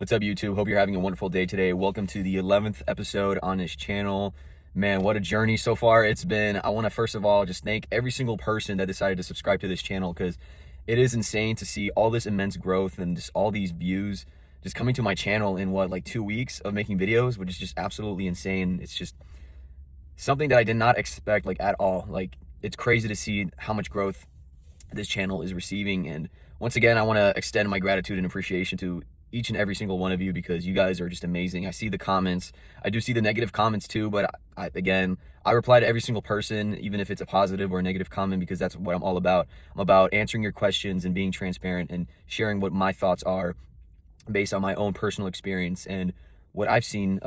What's up, YouTube? Hope you're having a wonderful day today. Welcome to the 11th episode on this channel. Man, what a journey so far it's been. I want to first of all just thank every single person that decided to subscribe to this channel, because it is insane to see all this immense growth and just all these views just coming to my channel in like 2 weeks of making videos, which is just absolutely insane. It's just something that I did not expect at all. It's crazy to see how much growth this channel is receiving. And once again, I want to extend my gratitude and appreciation to each and every single one of you, because you guys are just amazing. I see the comments. I do see the negative comments too, but again, I reply to every single person, even if it's a positive or a negative comment, because that's what I'm all about. I'm about answering your questions and being transparent and sharing what my thoughts are based on my own personal experience and what I've seen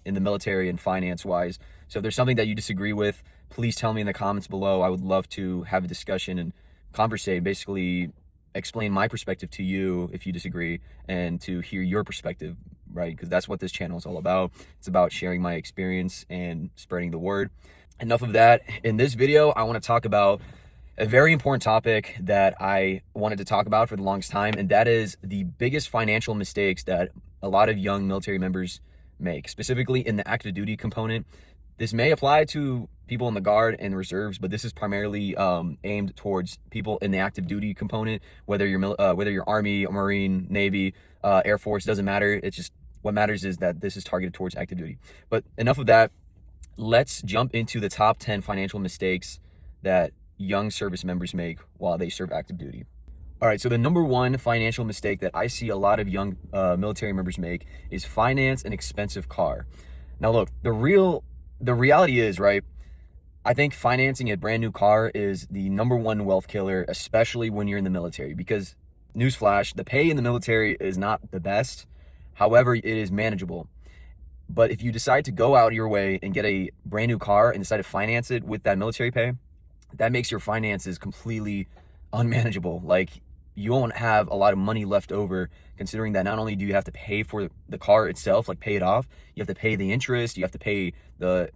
in the military and finance wise. So if there's something that you disagree with, please tell me in the comments below. I would love to have a discussion and conversate, basically explain my perspective to you if you disagree, and to hear your perspective, right? Because that's what this channel is all about. It's about sharing my experience and spreading the word. Enough of that. In this video, I want to talk about a very important topic that I wanted to talk about for the longest time, and that is the biggest financial mistakes that a lot of young military members make, specifically in the active duty component. This may apply to people in the Guard and reserves, but this is primarily aimed towards people in the active duty component, whether you're Army, Marine, Navy, Air Force, doesn't matter. It's just, what matters is that this is targeted towards active duty. But enough of that. Let's jump into the top 10 financial mistakes that young service members make while they serve active duty. All right, so the number one financial mistake that I see a lot of young military members make is finance an expensive car. Now look, the reality is, right, I think financing a brand new car is the number one wealth killer, especially when you're in the military, because newsflash, the pay in the military is not the best. However, it is manageable. But if you decide to go out of your way and get a brand new car and decide to finance it with that military pay, that makes your finances completely unmanageable. You won't have a lot of money left over, considering that not only do you have to pay for the car itself, pay it off, you have to pay the interest, you have to pay the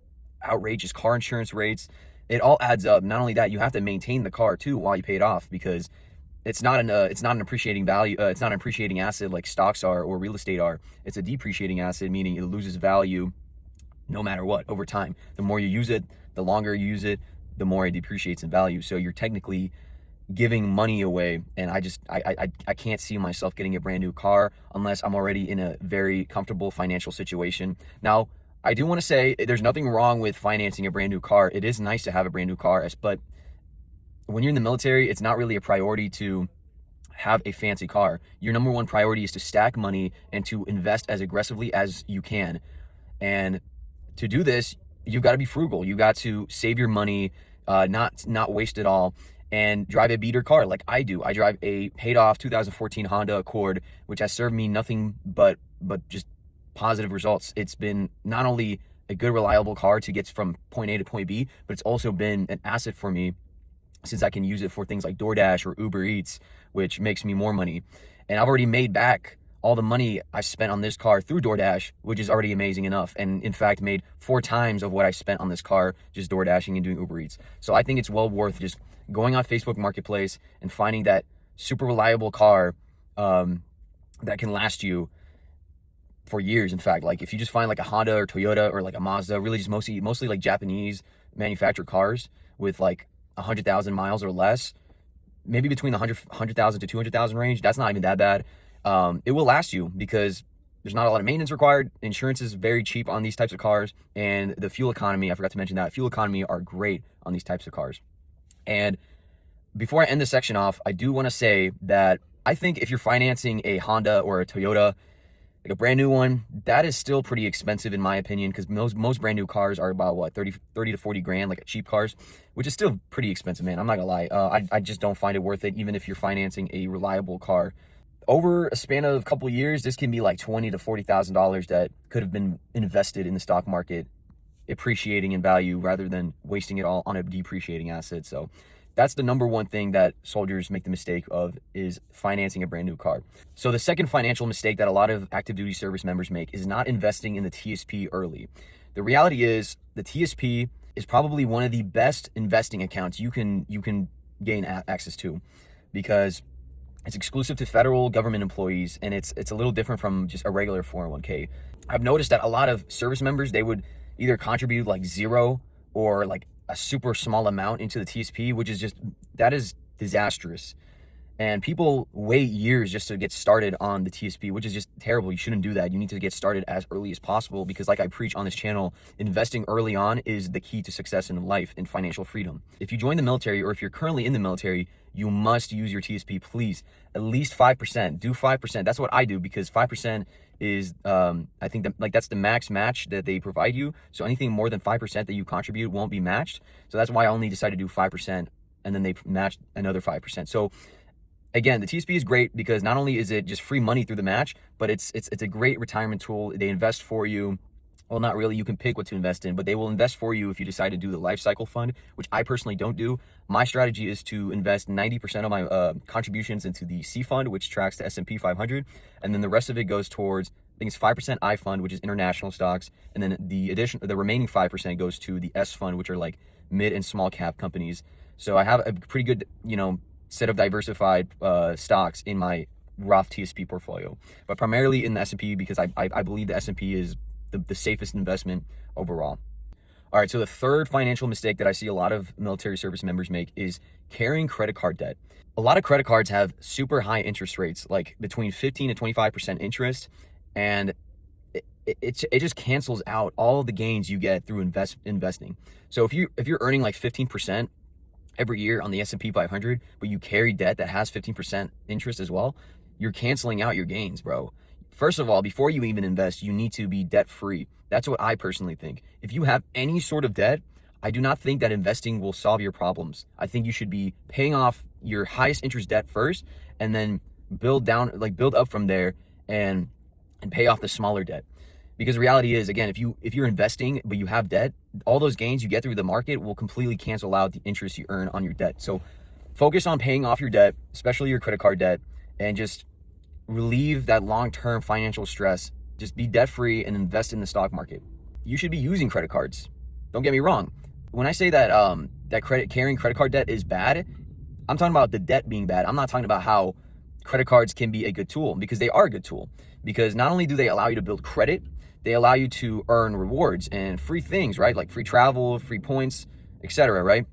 outrageous car insurance rates. It all adds up. Not only that, you have to maintain the car too while you pay it off, because it's not an appreciating value. It's not an appreciating asset like stocks are or real estate are. It's a depreciating asset, meaning it loses value no matter what over time. The more you use it, the longer you use it, the more it depreciates in value. So you're technically giving money away, and I can't see myself getting a brand new car unless I'm already in a very comfortable financial situation. Now, I do want to say there's nothing wrong with financing a brand new car. It is nice to have a brand new car, but when you're in the military, it's not really a priority to have a fancy car. Your number one priority is to stack money and to invest as aggressively as you can. And to do this, you've got to be frugal. You got to save your money, not waste it all, and drive a beater car like I do. I drive a paid off 2014 Honda Accord, which has served me nothing but just positive results. It's been not only a good, reliable car to get from point A to point B, but it's also been an asset for me, since I can use it for things like DoorDash or Uber Eats, which makes me more money. And I've already made back all the money I spent on this car through DoorDash, which is already amazing enough. And in fact, made 4 times of what I spent on this car just DoorDashing and doing Uber Eats. So I think it's well worth just going on Facebook Marketplace and finding that super reliable car that can last you for years. In fact, if you just find a Honda or Toyota or a Mazda, really just mostly Japanese manufactured cars with 100,000 miles or less, maybe between the 100,000 to 200,000 range, that's not even that bad. It will last you because there's not a lot of maintenance required. Insurance is very cheap on these types of cars, and the fuel economy, I forgot to mention that, fuel economy are great on these types of cars. And before I end this section off, I do want to say that I think if you're financing a Honda or a Toyota, a brand new one, that is still pretty expensive in my opinion, because most brand new cars are about what, 30 to 40 grand, cheap cars, which is still pretty expensive, man. I'm not gonna lie. I just don't find it worth it, even if you're financing a reliable car. Over a span of a couple of years, this can be $20,000 to $40,000 that could have been invested in the stock market, appreciating in value rather than wasting it all on a depreciating asset. So that's the number one thing that soldiers make the mistake of, is financing a brand new car. So the second financial mistake that a lot of active duty service members make is not investing in the TSP early. The reality is the TSP is probably one of the best investing accounts you can gain access to, because It's exclusive to federal government employees, and it's a little different from just a regular 401k. I've noticed that a lot of service members, they would either contribute like zero or like a super small amount into the TSP, which is just, that is disastrous. And people wait years just to get started on the TSP, which is just terrible. You shouldn't do that. You need to get started as early as possible, because like I preach on this channel, investing early on is the key to success in life and financial freedom. If you join the military, or if you're currently in the military, you must use your TSP, please. At least 5%. Do 5%. That's what I do, because 5% is, I think that, like, that's the max match that they provide you. So anything more than 5% that you contribute won't be matched. So that's why I only decided to do 5%, and then they match another 5%. So again, the TSP is great because not only is it just free money through the match, but it's a great retirement tool. They invest for you. Well, not really. You can pick what to invest in, but they will invest for you if you decide to do the life cycle fund, which I personally don't do. My strategy is to invest 90% of my contributions into the C fund, which tracks the S&P 500, and then the rest of it goes towards, I think it's 5% I fund, which is international stocks, and then the remaining 5% goes to the S fund, which are like mid and small cap companies. So I have a pretty good, set of diversified stocks in my Roth TSP portfolio, but primarily in the S&P, because I believe the S&P is the safest investment overall. All right, so the third financial mistake that I see a lot of military service members make is carrying credit card debt. A lot of credit cards have super high interest rates, like between 15 to 25% interest, and it just cancels out all of the gains you get through investing. So if you're earning like 15% every year on the S&P 500, but you carry debt that has 15% interest as well, you're canceling out your gains, bro. First of all, before you even invest, you need to be debt free. That's what I personally think. If you have any sort of debt, I do not think that investing will solve your problems. I think you should be paying off your highest interest debt first, and then build up from there, and pay off the smaller debt. Because the reality is, again, if you're investing but you have debt, all those gains you get through the market will completely cancel out the interest you earn on your debt. So focus on paying off your debt, especially your credit card debt, and just relieve that long-term financial stress. Just be debt-free and invest in the stock market. You should be using credit cards. Don't get me wrong. When I say that carrying credit card debt is bad, I'm talking about the debt being bad. I'm not talking about how credit cards can be a good tool, because they are a good tool. Because not only do they allow you to build credit, they allow you to earn rewards and free things, right? Like free travel, free points, etc., right?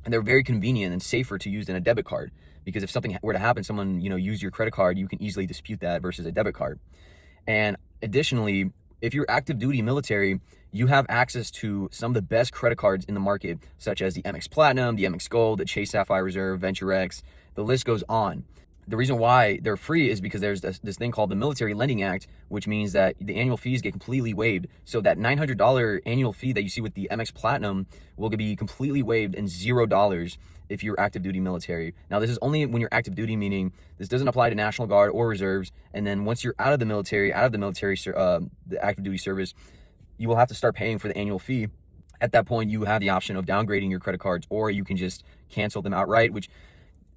And they're very convenient and safer to use than a debit card. Because if something were to happen, someone, used your credit card, you can easily dispute that versus a debit card. And additionally, if you're active duty military, you have access to some of the best credit cards in the market, such as the Amex Platinum, the Amex Gold, the Chase Sapphire Reserve, Venture X, the list goes on. The reason why they're free is because there's this thing called the Military Lending Act, which means that the annual fees get completely waived. So that $900 annual fee that you see with the Amex Platinum will be completely waived, and $0 if you're active duty military. Now, this is only when you're active duty, meaning this doesn't apply to National Guard or reserves. And then once you're out of the military, the active duty service, you will have to start paying for the annual fee. At that point, you have the option of downgrading your credit cards, or you can just cancel them outright, which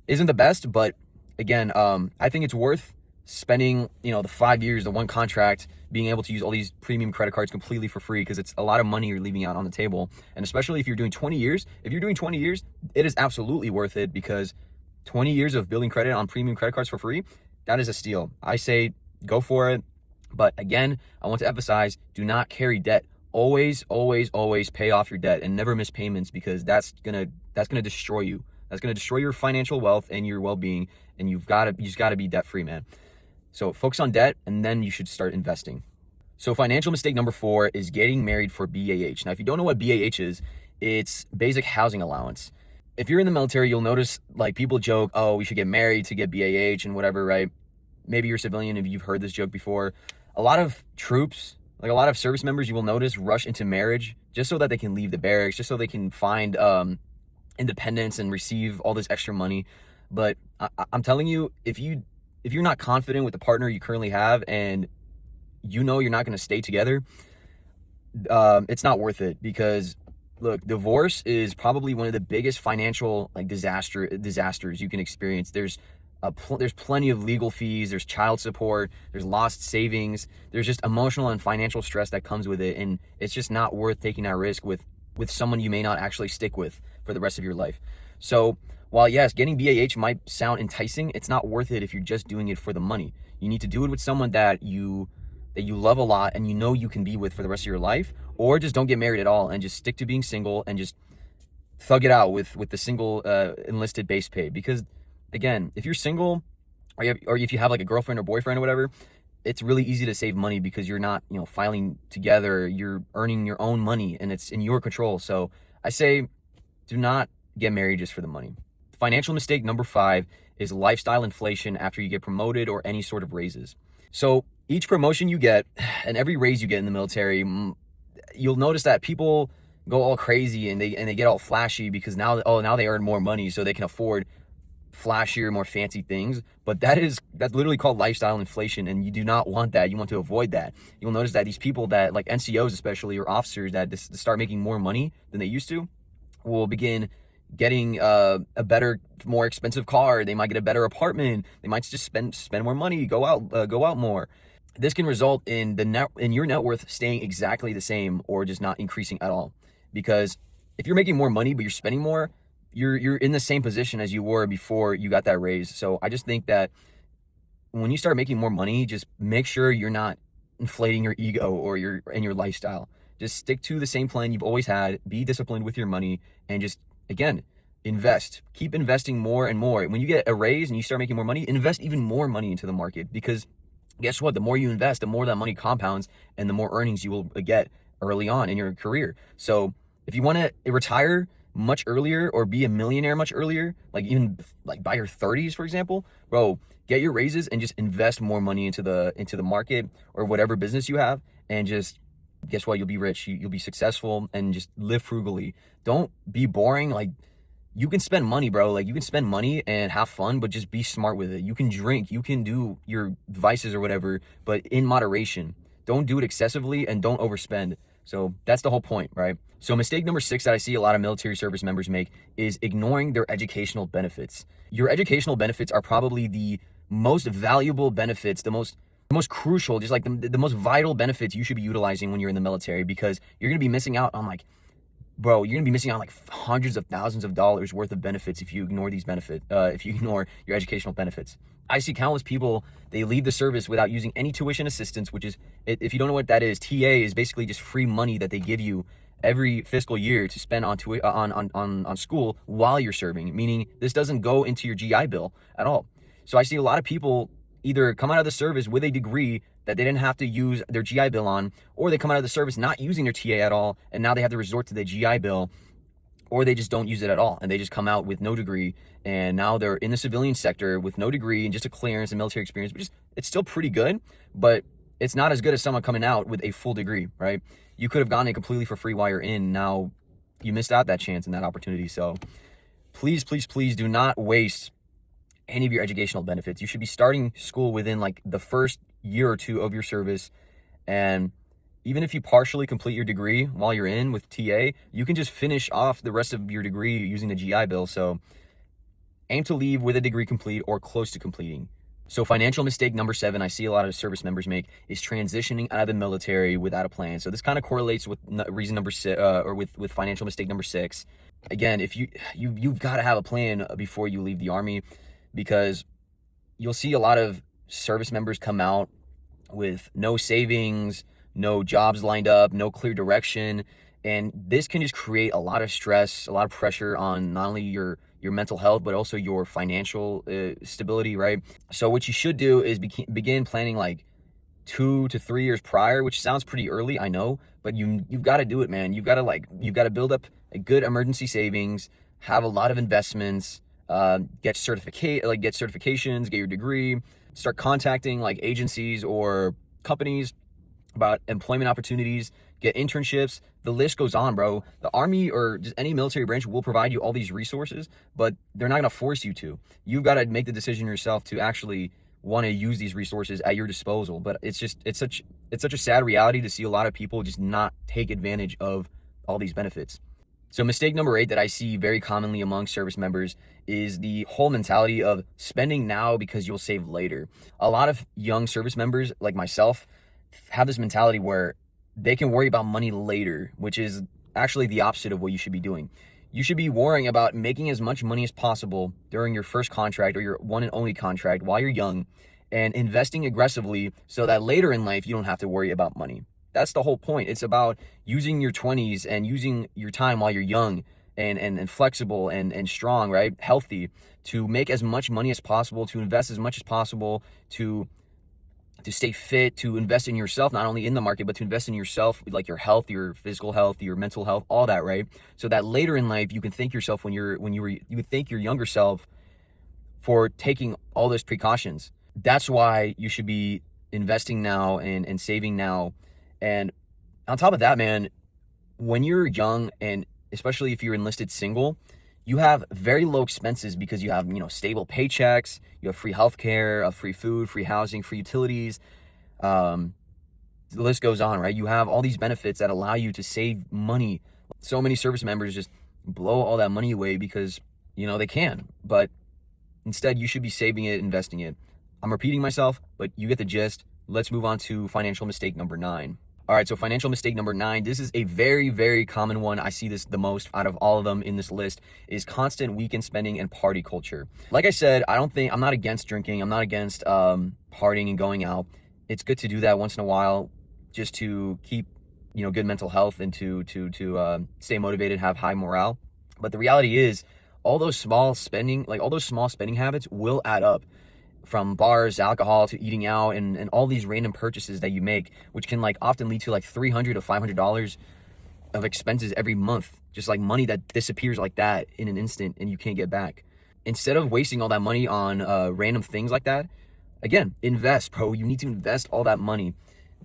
isn't the best, but again, I think it's worth spending, the 5 years, the one contract, being able to use all these premium credit cards completely for free, because it's a lot of money you're leaving out on the table. And especially if you're doing 20 years, it is absolutely worth it, because 20 years of building credit on premium credit cards for free, that is a steal. I say go for it. But again, I want to emphasize, do not carry debt. Always, always, always pay off your debt and never miss payments, because that's gonna destroy you. That's going to destroy your financial wealth and your well-being, and you just got to be debt-free, man. So focus on debt, and then you should start investing. So financial mistake number 4 is getting married for BAH. Now, if you don't know what BAH is, it's basic housing allowance. If you're in the military, you'll notice, like, people joke, oh, we should get married to get BAH and whatever, right? Maybe you're a civilian if you've heard this joke before. A lot of troops, like a lot of service members, you will notice, rush into marriage just so that they can leave the barracks, just so they can find independence and receive all this extra money. But I'm telling you, if you're not confident with the partner you currently have, and you're not going to stay together, it's not worth it. Because look, divorce is probably one of the biggest financial disasters you can experience. There's plenty of legal fees, there's child support, there's lost savings, there's just emotional and financial stress that comes with it, and it's just not worth taking that risk with someone you may not actually stick with for the rest of your life. So while yes, getting BAH might sound enticing, it's not worth it if you're just doing it for the money. You need to do it with someone that you love a lot and you know you can be with for the rest of your life, or just don't get married at all and just stick to being single and just thug it out with the single enlisted base pay. Because again, if you're single, or if you have like a girlfriend or boyfriend or whatever, it's really easy to save money because you're not, filing together. You're earning your own money and it's in your control. So I say, do not get married just for the money. Financial mistake number 5 is lifestyle inflation after you get promoted or any sort of raises. So each promotion you get and every raise you get in the military, you'll notice that people go all crazy and they get all flashy because now they earn more money so they can afford flashier, more fancy things. But that's literally called lifestyle inflation, and you do not want that. You want to avoid that. You'll notice that these people that, like NCOs especially, or officers that start making more money than they used to, will begin getting a better, more expensive car. They might get a better apartment. They might just spend more money, go out more. This can result in your net worth staying exactly the same or just not increasing at all. Because if you're making more money but you're spending more, you're in the same position as you were before you got that raise. So I just think that when you start making more money, just make sure you're not inflating your ego or your lifestyle. Just stick to the same plan you've always had. Be disciplined with your money and just, again, invest. Keep investing more and more. When you get a raise and you start making more money, invest even more money into the market, because guess what? The more you invest, the more that money compounds and the more earnings you will get early on in your career. So if you want to retire much earlier or be a millionaire much earlier, like even like by your 30s, for example, bro, get your raises and just invest more money into the market or whatever business you have, and just guess what? You'll be rich. You'll be successful, and just live frugally. Don't be boring. Like, you can spend money, bro. Like, you can spend money and have fun, but just be smart with it. You can drink, you can do your vices or whatever, but in moderation. Don't do it excessively and don't overspend. So that's the whole point, right? So mistake number 6 that I see a lot of military service members make is ignoring their educational benefits. Your educational benefits are probably the most valuable benefits, the most crucial, just like the most vital benefits you should be utilizing when you're in the military, because you're going to be missing out on you're going to be missing out on hundreds of thousands of dollars worth of benefits if you ignore these benefits, if you ignore your educational benefits. I see countless people, they leave the service without using any tuition assistance, which is, if you don't know what that is, TA is basically just free money that they give you every fiscal year to spend on school while you're serving, meaning this doesn't go into your GI Bill at all. So I see a lot of people either come out of the service with a degree that they didn't have to use their GI Bill on, or they come out of the service not using their TA at all, and now they have to resort to the GI Bill, or they just don't use it at all, and they just come out with no degree, and now they're in the civilian sector with no degree and just a clearance and military experience, which is, it's still pretty good, but it's not as good as someone coming out with a full degree, right? You could have gotten it completely for free while you're in. Now you missed out that chance and that opportunity. So please, please, please do not waste any of your educational benefits. You should be starting school within the first year or two of your service. And even if you partially complete your degree while you're in with TA, you can just finish off the rest of your degree using the GI Bill. So aim to leave with a degree complete or close to completing. So financial mistake number 7 I see a lot of service members make is transitioning out of the military without a plan. So this kind of correlates with reason number 6, or with financial mistake number 6. Again, if you've got to have a plan before you leave the Army, because you'll see a lot of service members come out with no savings, no jobs lined up, no clear direction. And this can just create a lot of stress, a lot of pressure on not only your mental health, but also your financial stability, right? So what you should do is begin planning 2 to 3 years prior, which sounds pretty early, I know, but you've got to do it, man. You've got to build up a good emergency savings, have a lot of investments, get certifications, get your degree, start contacting agencies or companies about employment opportunities, get internships. The list goes on, bro. The Army or just any military branch will provide you all these resources, but they're not going to force you to. You've got to make the decision yourself to actually want to use these resources at your disposal. But it's such a sad reality to see a lot of people just not take advantage of all these benefits. So mistake number 8 that I see very commonly among service members is the whole mentality of spending now because you'll save later. A lot of young service members like myself have this mentality where they can worry about money later, which is actually the opposite of what you should be doing. You should be worrying about making as much money as possible during your first contract or your one and only contract while you're young, and investing aggressively so that later in life you don't have to worry about money. That's the whole point. It's about using your 20s and using your time while you're young and flexible and strong, right? Healthy, to make as much money as possible, to invest as much as possible, to stay fit, to invest in yourself, not only in the market, but to invest in yourself, like your health, your physical health, your mental health, all that, right? So that later in life, you can thank yourself you would thank your younger self for taking all those precautions. That's why you should be investing now and saving now. And on top of that, man, when you're young, and especially if you're enlisted single, you have very low expenses because you have, stable paychecks, you have free healthcare, free food, free housing, free utilities. The list goes on, right? You have all these benefits that allow you to save money. So many service members just blow all that money away because, they can. But instead, you should be saving it, investing it. I'm repeating myself, but you get the gist. Let's move on to financial mistake number 9. All right, so financial mistake number 9, this is a very, very common one. I see this the most out of all of them in this list, is constant weekend spending and party culture. Like I said, I'm not against drinking. I'm not against partying and going out. It's good to do that once in a while just to keep, good mental health and to stay motivated, have high morale. But the reality is all those small spending habits will add up, from bars, alcohol, to eating out, and all these random purchases that you make, which can often lead to $300 to $500 of expenses every month, just money that disappears like that in an instant and you can't get back. Instead of wasting all that money on random things like that, again, invest, bro. You need to invest all that money.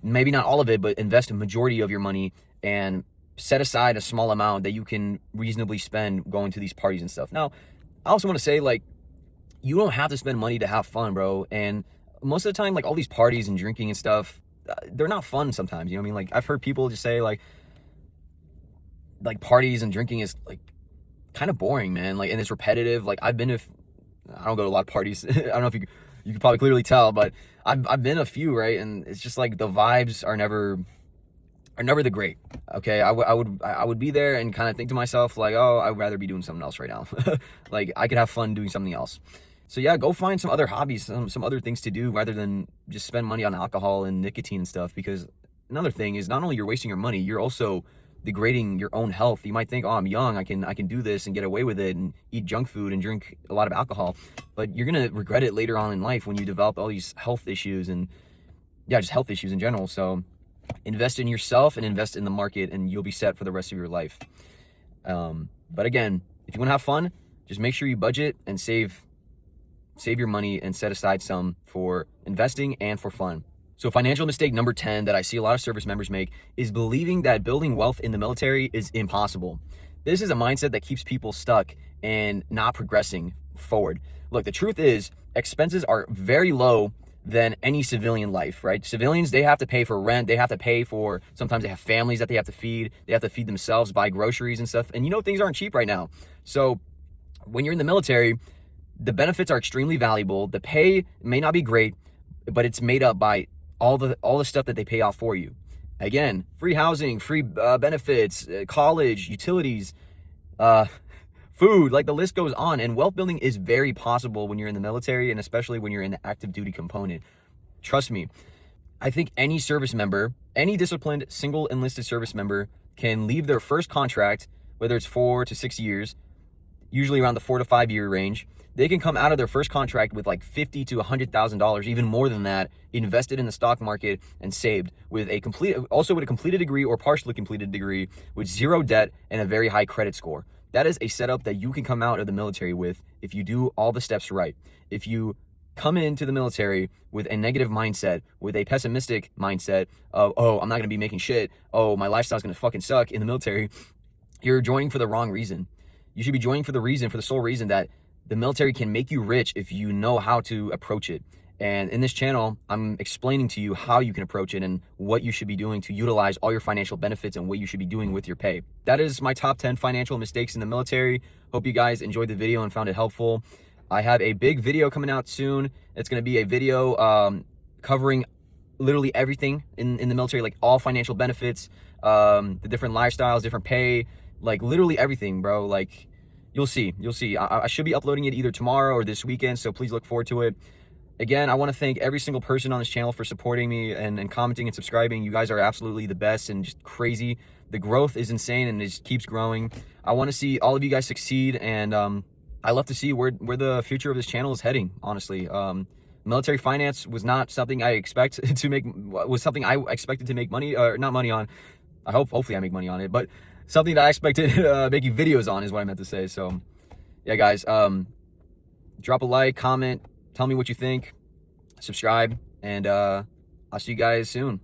Maybe not all of it, but invest a majority of your money and set aside a small amount that you can reasonably spend going to these parties and stuff. Now, I also want to say, you don't have to spend money to have fun, bro. And most of the time, all these parties and drinking and stuff, they're not fun sometimes. You know what I mean? I've heard people just say parties and drinking is kind of boring, man. And it's repetitive. I don't go to a lot of parties. I don't know if you could probably clearly tell, but I've been a few, right? And it's just the vibes are never the great. Okay, I would be there and kind of think to myself oh, I'd rather be doing something else right now. I could have fun doing something else. So yeah, go find some other hobbies, some other things to do rather than just spend money on alcohol and nicotine and stuff. Because another thing is, not only you're wasting your money, you're also degrading your own health. You might think, oh, I'm young, I can do this and get away with it and eat junk food and drink a lot of alcohol, but you're gonna regret it later on in life when you develop all these health issues and just health issues in general. So invest in yourself and invest in the market, and you'll be set for the rest of your life. But again, if you want to have fun, just make sure you budget and save your money and set aside some for investing and for fun. So financial mistake number 10 that I see a lot of service members make is believing that building wealth in the military is impossible. This is a mindset that keeps people stuck and not progressing forward. Look, the truth is expenses are very low than any civilian life, right? Civilians, they have to pay for rent. They have to pay for, sometimes they have families that they have to feed. They have to feed themselves, buy groceries and stuff. And things aren't cheap right now. So when you're in the military, the benefits are extremely valuable. The pay may not be great, but it's made up by all the stuff that they pay off for you. Again, free housing, free benefits, college, utilities, food, the list goes on. And wealth building is very possible when you're in the military, and especially when you're in the active duty component. Trust me, I think any service member, any disciplined single enlisted service member, can leave their first contract, whether it's 4 to 6 years, usually around the 4 to 5 year range. They can come out of their first contract with $50,000 to $100,000, even more than that, invested in the stock market and saved with a completed degree or partially completed degree, with zero debt and a very high credit score. That is a setup that you can come out of the military with if you do all the steps right. If you come into the military with a negative mindset, with a pessimistic mindset of, oh, I'm not going to be making shit, oh, my lifestyle's going to fucking suck in the military, you're joining for the wrong reason. You should be joining for the sole reason that the military can make you rich if you know how to approach it. And in this channel, I'm explaining to you how you can approach it and what you should be doing to utilize all your financial benefits and what you should be doing with your pay. That is my top 10 financial mistakes in the military. Hope you guys enjoyed the video and found it helpful. I have a big video coming out soon. It's going to be a video covering literally everything in the military, all financial benefits, the different lifestyles, different pay, like literally everything, bro. Like, you'll see. I should be uploading it either tomorrow or this weekend, so please look forward to it. Again, I want to thank every single person on this channel for supporting me and commenting and subscribing. You guys are absolutely the best and just crazy. The growth is insane and it just keeps growing. I want to see all of you guys succeed, and I love to see where the future of this channel is heading, honestly. Military finance was not something I expected to make, was something I expected to make money, or not money on. Hopefully I make money on it, but something that I expected making videos on is what I meant to say. So yeah, guys, drop a like, comment, tell me what you think, subscribe, and I'll see you guys soon.